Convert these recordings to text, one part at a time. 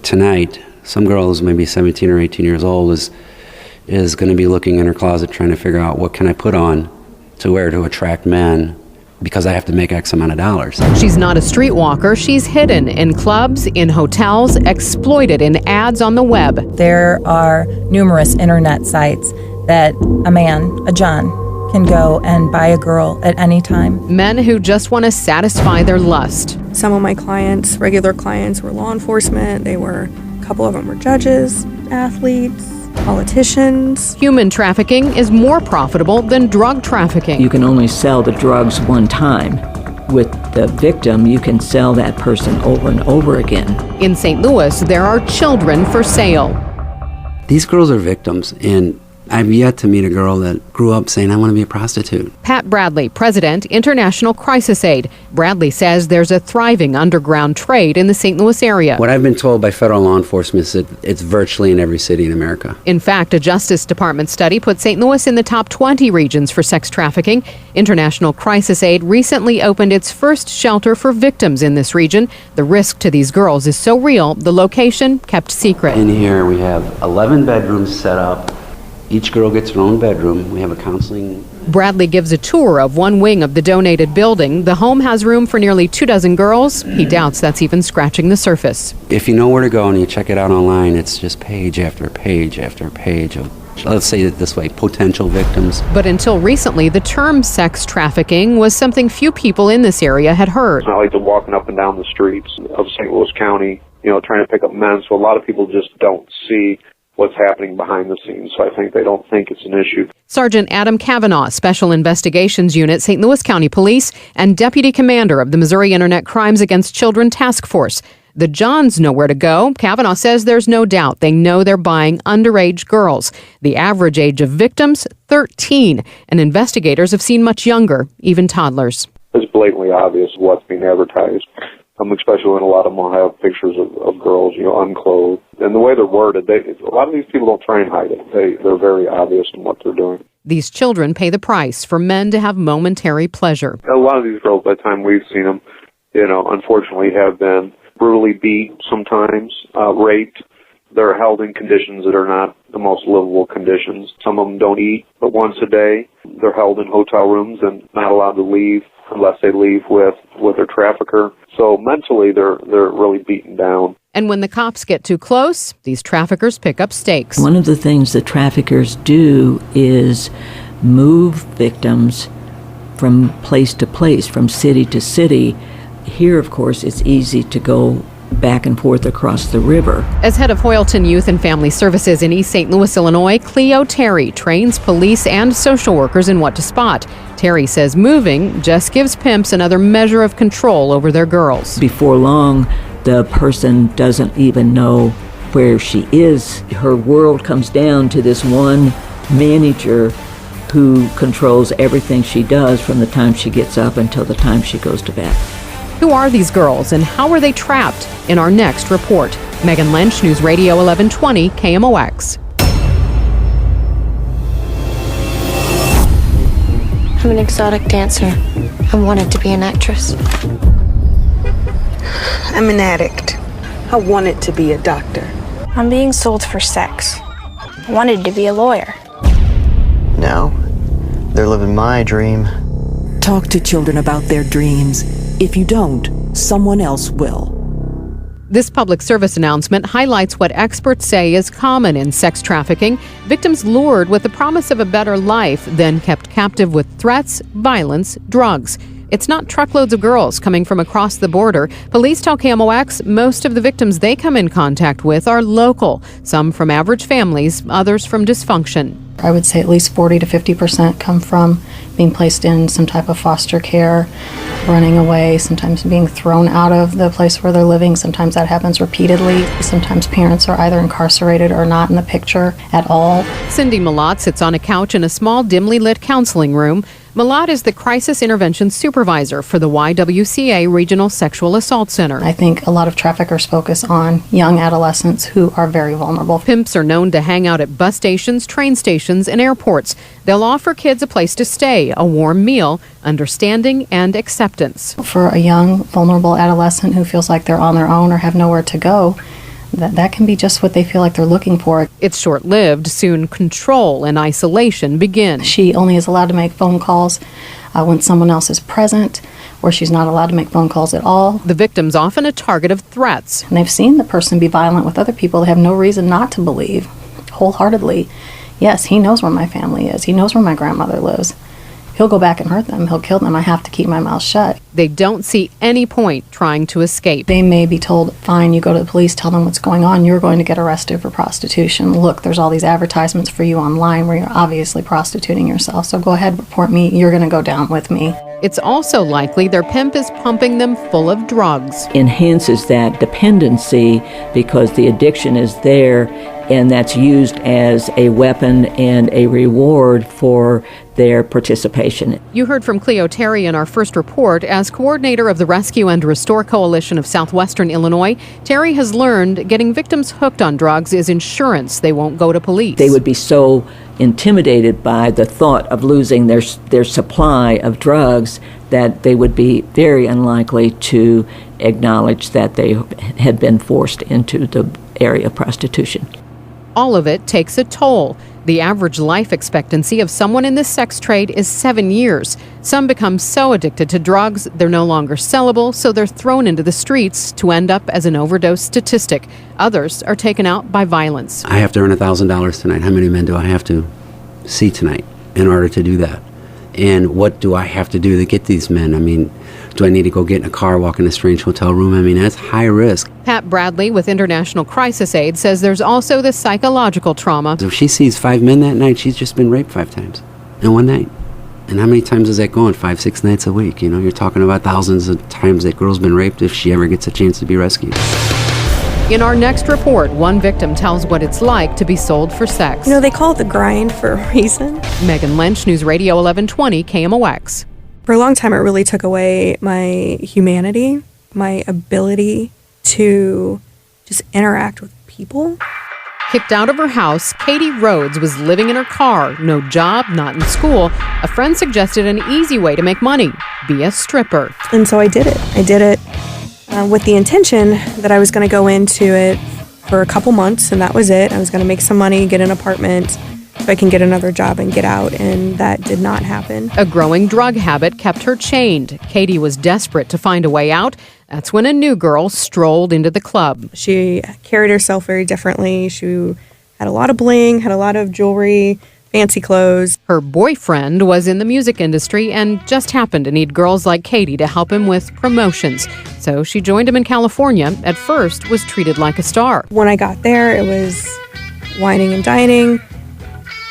tonight, some girl who's maybe 17 or 18 years old is going to be looking in her closet trying to figure out what can I put on to wear to attract men because I have to make X amount of dollars. She's not a streetwalker. She's hidden in clubs, in hotels, exploited in ads on the web. There are numerous internet sites that a man, a John, can go and buy a girl at any time. Men who just want to satisfy their lust. Some of my clients, regular clients, were law enforcement. A couple of them were judges, athletes, politicians. Human trafficking is more profitable than drug trafficking. You can only sell the drugs one time. With the victim, you can sell that person over and over again. In St. Louis, there are children for sale. These girls are victims, and I've yet to meet a girl that grew up saying, I want to be a prostitute. Pat Bradley, President, International Crisis Aid. Bradley says there's a thriving underground trade in the St. Louis area. What I've been told by federal law enforcement is that it's virtually in every city in America. In fact, a Justice Department study put St. Louis in the top 20 regions for sex trafficking. International Crisis Aid recently opened its first shelter for victims in this region. The risk to these girls is so real, the location kept secret. In here we have 11 bedrooms set up. Each girl gets her own bedroom. We have a counseling. Bradley gives a tour of one wing of the donated building. The home has room for nearly 24 girls. He doubts that's even scratching the surface. If you know where to go and you check it out online, it's just page after page after page of, let's say it this way, potential victims. But until recently, the term sex trafficking was something few people in this area had heard. It's not like they're walking up and down the streets of St. Louis County, trying to pick up men. So a lot of people just don't see what's happening behind the scenes. So I think they don't think it's an issue. Sergeant Adam Kavanaugh, Special Investigations Unit, St. Louis County Police, and Deputy Commander of the Missouri Internet Crimes Against Children Task Force. The Johns know where to go. Kavanaugh says there's no doubt they know they're buying underage girls. The average age of victims, 13, and investigators have seen much younger, even toddlers. It's blatantly obvious what's being advertised. Especially when a lot of them will have pictures of girls, unclothed. And the way they're worded, a lot of these people don't try and hide it. They're very obvious in what they're doing. These children pay the price for men to have momentary pleasure. A lot of these girls, by the time we've seen them, unfortunately have been brutally beat sometimes, raped. They're held in conditions that are not the most livable conditions. Some of them don't eat but once a day. They're held in hotel rooms and not allowed to leave unless they leave with their trafficker. So mentally, they're really beaten down. And when the cops get too close, these traffickers pick up stakes. One of the things the traffickers do is move victims from place to place, from city to city. Here, of course, it's easy to go back and forth across the river. As head of Hoyleton Youth and Family Services in East St. Louis, Illinois, Cleo Terry trains police and social workers in what to spot. Terry says moving just gives pimps another measure of control over their girls. Before long, the person doesn't even know where she is. Her world comes down to this one manager who controls everything she does from the time she gets up until the time she goes to bed. Who are these girls and how are they trapped? In our next report. Megan Lynch, News Radio 1120, KMOX. I'm an exotic dancer. I wanted to be an actress. I'm an addict. I wanted to be a doctor. I'm being sold for sex. I wanted to be a lawyer. No, they're living my dream. Talk to children about their dreams. If you don't, someone else will. This public service announcement highlights what experts say is common in sex trafficking. Victims lured with the promise of a better life, then kept captive with threats, violence, drugs. It's not truckloads of girls coming from across the border. Police tell KMOX most of the victims they come in contact with are local, some from average families, others from dysfunction. I would say at least 40 to 50% come from being placed in some type of foster care, running away, sometimes being thrown out of the place where they're living. Sometimes that happens repeatedly. Sometimes parents are either incarcerated or not in the picture at all. Cindy Malott sits on a couch in a small, dimly lit counseling room. Malott is the Crisis Intervention Supervisor for the YWCA Regional Sexual Assault Center. I think a lot of traffickers focus on young adolescents who are very vulnerable. Pimps are known to hang out at bus stations, train stations, and airports. They'll offer kids a place to stay, a warm meal, understanding, and acceptance. For a young, vulnerable adolescent who feels like they're on their own or have nowhere to go, That can be just what they feel like they're looking for. It's short-lived. Soon control and isolation begin. She only is allowed to make phone calls when someone else is present, or she's not allowed to make phone calls at all. The victim's often a target of threats. And they've seen the person be violent with other people. They have no reason not to believe wholeheartedly, yes, he knows where my family is. He knows where my grandmother lives. He'll go back and hurt them. He'll kill them. I have to keep my mouth shut. They don't see any point trying to escape. They may be told, fine, you go to the police, tell them what's going on. You're going to get arrested for prostitution. Look, there's all these advertisements for you online where you're obviously prostituting yourself. So go ahead, report me. You're going to go down with me. It's also likely their pimp is pumping them full of drugs. Enhances that dependency because the addiction is there, and that's used as a weapon and a reward for their participation. You heard from Cleo Terry in our first report. As coordinator of the Rescue and Restore Coalition of Southwestern Illinois, Terry has learned getting victims hooked on drugs is insurance. They won't go to police. They would be so intimidated by the thought of losing their supply of drugs that they would be very unlikely to acknowledge that they had been forced into the area of prostitution. All of it takes a toll. The average life expectancy of someone in this sex trade is 7 years. Some become so addicted to drugs, they're no longer sellable, so they're thrown into the streets to end up as an overdose statistic. Others are taken out by violence. I have to earn $1,000 tonight. How many men do I have to see tonight in order to do that? And what do I have to do to get these men? I mean, do I need to go get in a car, walk in a strange hotel room? I mean, that's high risk. Pat Bradley with International Crisis Aid says there's also the psychological trauma. If she sees 5 men that night, she's just been raped 5 times in one night. And how many times is that going? 5, 6 nights a week. You know, you're talking about thousands of times that girl's been raped if she ever gets a chance to be rescued. In our next report, one victim tells what it's like to be sold for sex. You know, they call it the grind for a reason. Megan Lynch, News Radio 1120, KMOX. For a long time, it really took away my humanity, my ability to just interact with people. Kicked out of her house, Katie Rhodes was living in her car, no job, not in school. A friend suggested an easy way to make money, be a stripper. And so I did it. I did it with the intention that I was going to go into it for a couple months, and that was it. I was going to make some money, get an apartment, so I can get another job and get out, and that did not happen. A growing drug habit kept her chained. Katie was desperate to find a way out. That's when a new girl strolled into the club. She carried herself very differently. She had a lot of bling, had a lot of jewelry, fancy clothes. Her boyfriend was in the music industry and just happened to need girls like Katie to help him with promotions. So she joined him in California. At first, was treated like a star. When I got there, it was whining and dining,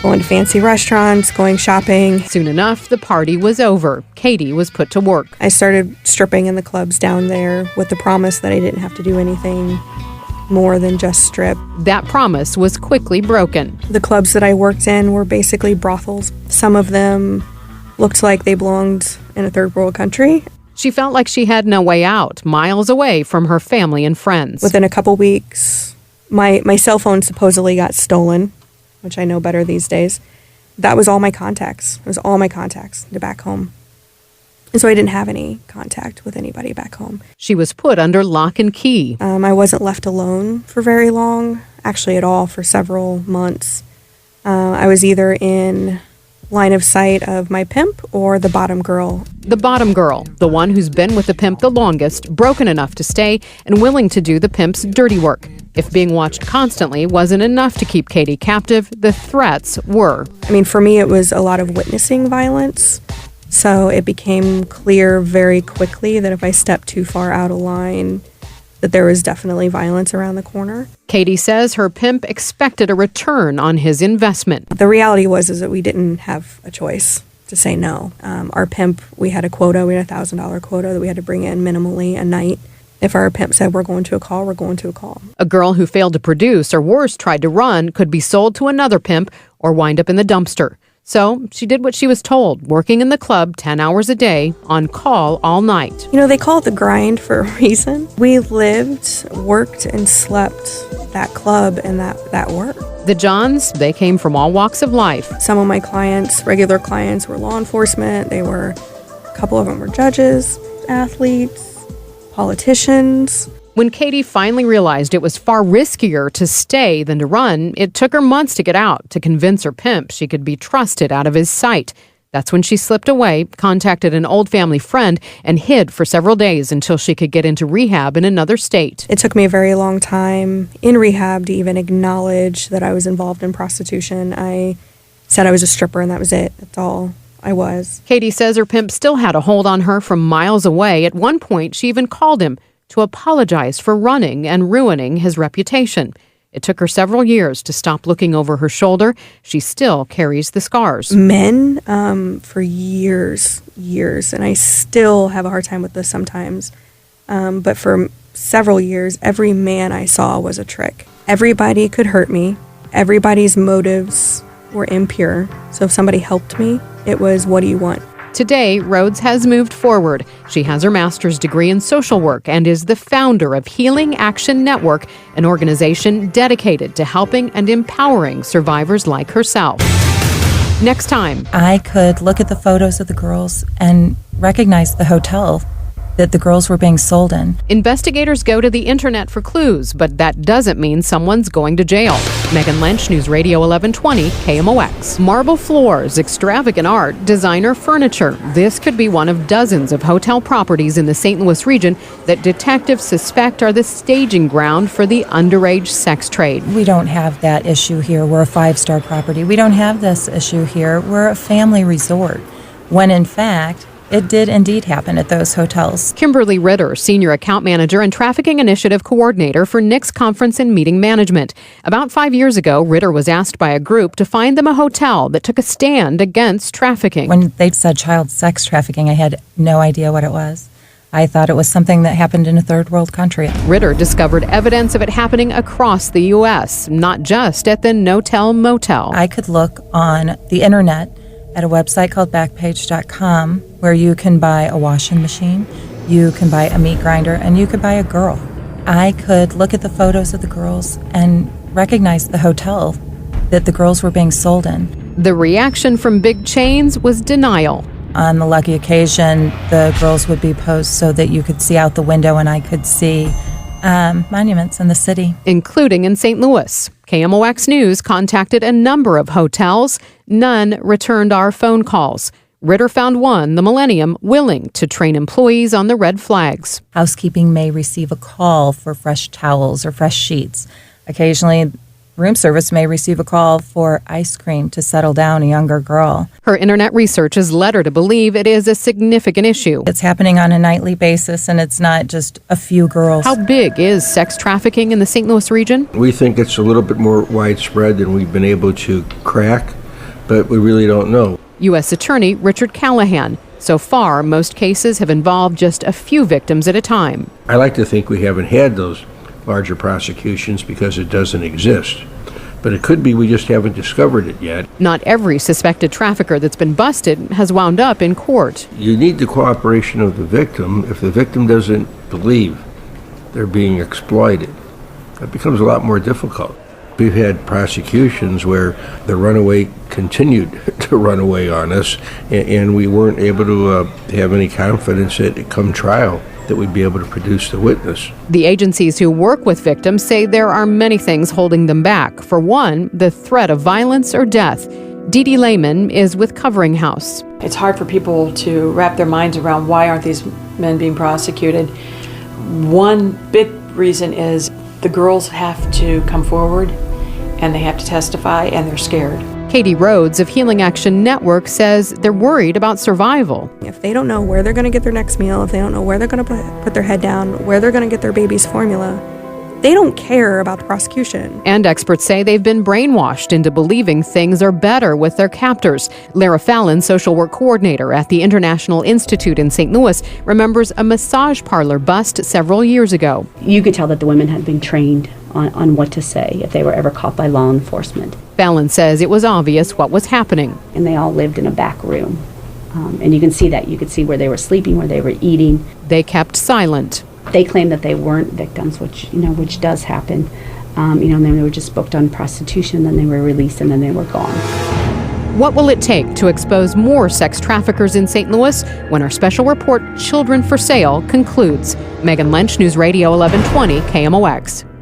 going to fancy restaurants, going shopping. Soon enough, the party was over. Katie was put to work. I started stripping in the clubs down there with the promise that I didn't have to do anything more than just strip. That promise was quickly broken. The clubs that I worked in were basically brothels. Some of them looked like they belonged in a third world country. She felt like she had no way out, miles away from her family and friends. Within a couple weeks, my cell phone supposedly got stolen, which I know better these days. That was all my contacts. It was all my contacts to back home. And so I didn't have any contact with anybody back home. She was put under lock and key. I wasn't left alone for very long, actually at all, for several months. I was either in line of sight of my pimp or the bottom girl. The bottom girl, the one who's been with the pimp the longest, broken enough to stay, and willing to do the pimp's dirty work. If being watched constantly wasn't enough to keep Katie captive, the threats were. I mean, for me, it was a lot of witnessing violence. So it became clear very quickly that if I stepped too far out of line, that there was definitely violence around the corner. Katie says her pimp expected a return on his investment. The reality was that we didn't have a choice to say no. Our pimp, we had a quota, we had a $1,000 quota that we had to bring in minimally a night. If our pimp said we're going to a call, we're going to a call. A girl who failed to produce or worse tried to run could be sold to another pimp or wind up in the dumpster. So she did what she was told, working in the club 10 hours a day, on call all night. You know, they call it the grind for a reason. We lived, worked, and slept that club and that work. The Johns, they came from all walks of life. Some of my clients, regular clients, were law enforcement. A couple of them were judges, athletes, politicians. When Katie finally realized it was far riskier to stay than to run, it took her months to get out, to convince her pimp she could be trusted out of his sight. That's when she slipped away, contacted an old family friend, and hid for several days until she could get into rehab in another state. It took me a very long time in rehab to even acknowledge that I was involved in prostitution. I said I was a stripper and that was it. That's all I was. Katie says her pimp still had a hold on her from miles away. At one point, she even called him to apologize for running and ruining his reputation. It took her several years to stop looking over her shoulder. She still carries the scars. Men, for years, and I still have a hard time with this sometimes, but for several years, every man I saw was a trick. Everybody could hurt me. Everybody's motives were impure. So if somebody helped me, it was, what do you want? Today, Rhodes has moved forward. She has her master's degree in social work and is the founder of Healing Action Network, an organization dedicated to helping and empowering survivors like herself. Next time, I could look at the photos of the girls and recognize the hotel that the girls were being sold in. Investigators go to the internet for clues, but that doesn't mean someone's going to jail. Megan Lynch, News Radio 1120, KMOX. Marble floors, extravagant art, designer furniture. This could be one of dozens of hotel properties in the St. Louis region that detectives suspect are the staging ground for the underage sex trade. We don't have that issue here. We're a 5-star property. We don't have this issue here. We're a family resort, when in fact, it did indeed happen at those hotels. Kimberly Ritter, Senior Account Manager and Trafficking Initiative Coordinator for NICS Conference and Meeting Management. About 5 years ago, Ritter was asked by a group to find them a hotel that took a stand against trafficking. When they said child sex trafficking, I had no idea what it was. I thought it was something that happened in a third world country. Ritter discovered evidence of it happening across the U.S., not just at the No-Tell Motel. I could look on the internet at a website called Backpage.com, where you can buy a washing machine, you can buy a meat grinder, and you could buy a girl. I could look at the photos of the girls and recognize the hotel that the girls were being sold in. The reaction from big chains was denial. On the lucky occasion, the girls would be posed so that you could see out the window and I could see monuments in the city, including in St. Louis. KMOX News contacted a number of hotels. None returned our phone calls. Ritter found one, the Millennium, willing to train employees on the red flags. Housekeeping may receive a call for fresh towels or fresh sheets. Occasionally, room service may receive a call for ice cream to settle down a younger girl. Her internet research has led her to believe it is a significant issue. It's happening on a nightly basis, and it's not just a few girls. How big is sex trafficking in the St. Louis region? We think it's a little bit more widespread than we've been able to crack, but we really don't know. U.S. Attorney Richard Callahan. So far, most cases have involved just a few victims at a time. I like to think we haven't had those larger prosecutions because it doesn't exist. But it could be we just haven't discovered it yet. Not every suspected trafficker that's been busted has wound up in court. You need the cooperation of the victim. If the victim doesn't believe they're being exploited, it becomes a lot more difficult. We've had prosecutions where the runaway continued to run away on us, and we weren't able to have any confidence that come trial that we'd be able to produce the witness. The agencies who work with victims say there are many things holding them back. For one, the threat of violence or death. Dee Dee Lehman is with Covering House. It's hard for people to wrap their minds around why aren't these men being prosecuted. One big reason is the girls have to come forward and they have to testify and they're scared. Katie Rhodes of Healing Action Network says they're worried about survival. If they don't know where they're going to get their next meal, if they don't know where they're going to put their head down, where they're going to get their baby's formula, they don't care about the prosecution. And experts say they've been brainwashed into believing things are better with their captors. Lara Fallon, social work coordinator at the International Institute in St. Louis, remembers a massage parlor bust several years ago. You could tell that the women had been trained on what to say if they were ever caught by law enforcement. Fallon says it was obvious what was happening. And they all lived in a back room. And you can see that. You could see where they were sleeping, where they were eating. They kept silent. They claimed that they weren't victims, which does happen. And then they were just booked on prostitution, then they were released, and then they were gone. What will it take to expose more sex traffickers in St. Louis when our special report, Children for Sale, concludes? Megan Lynch, News Radio 1120, KMOX.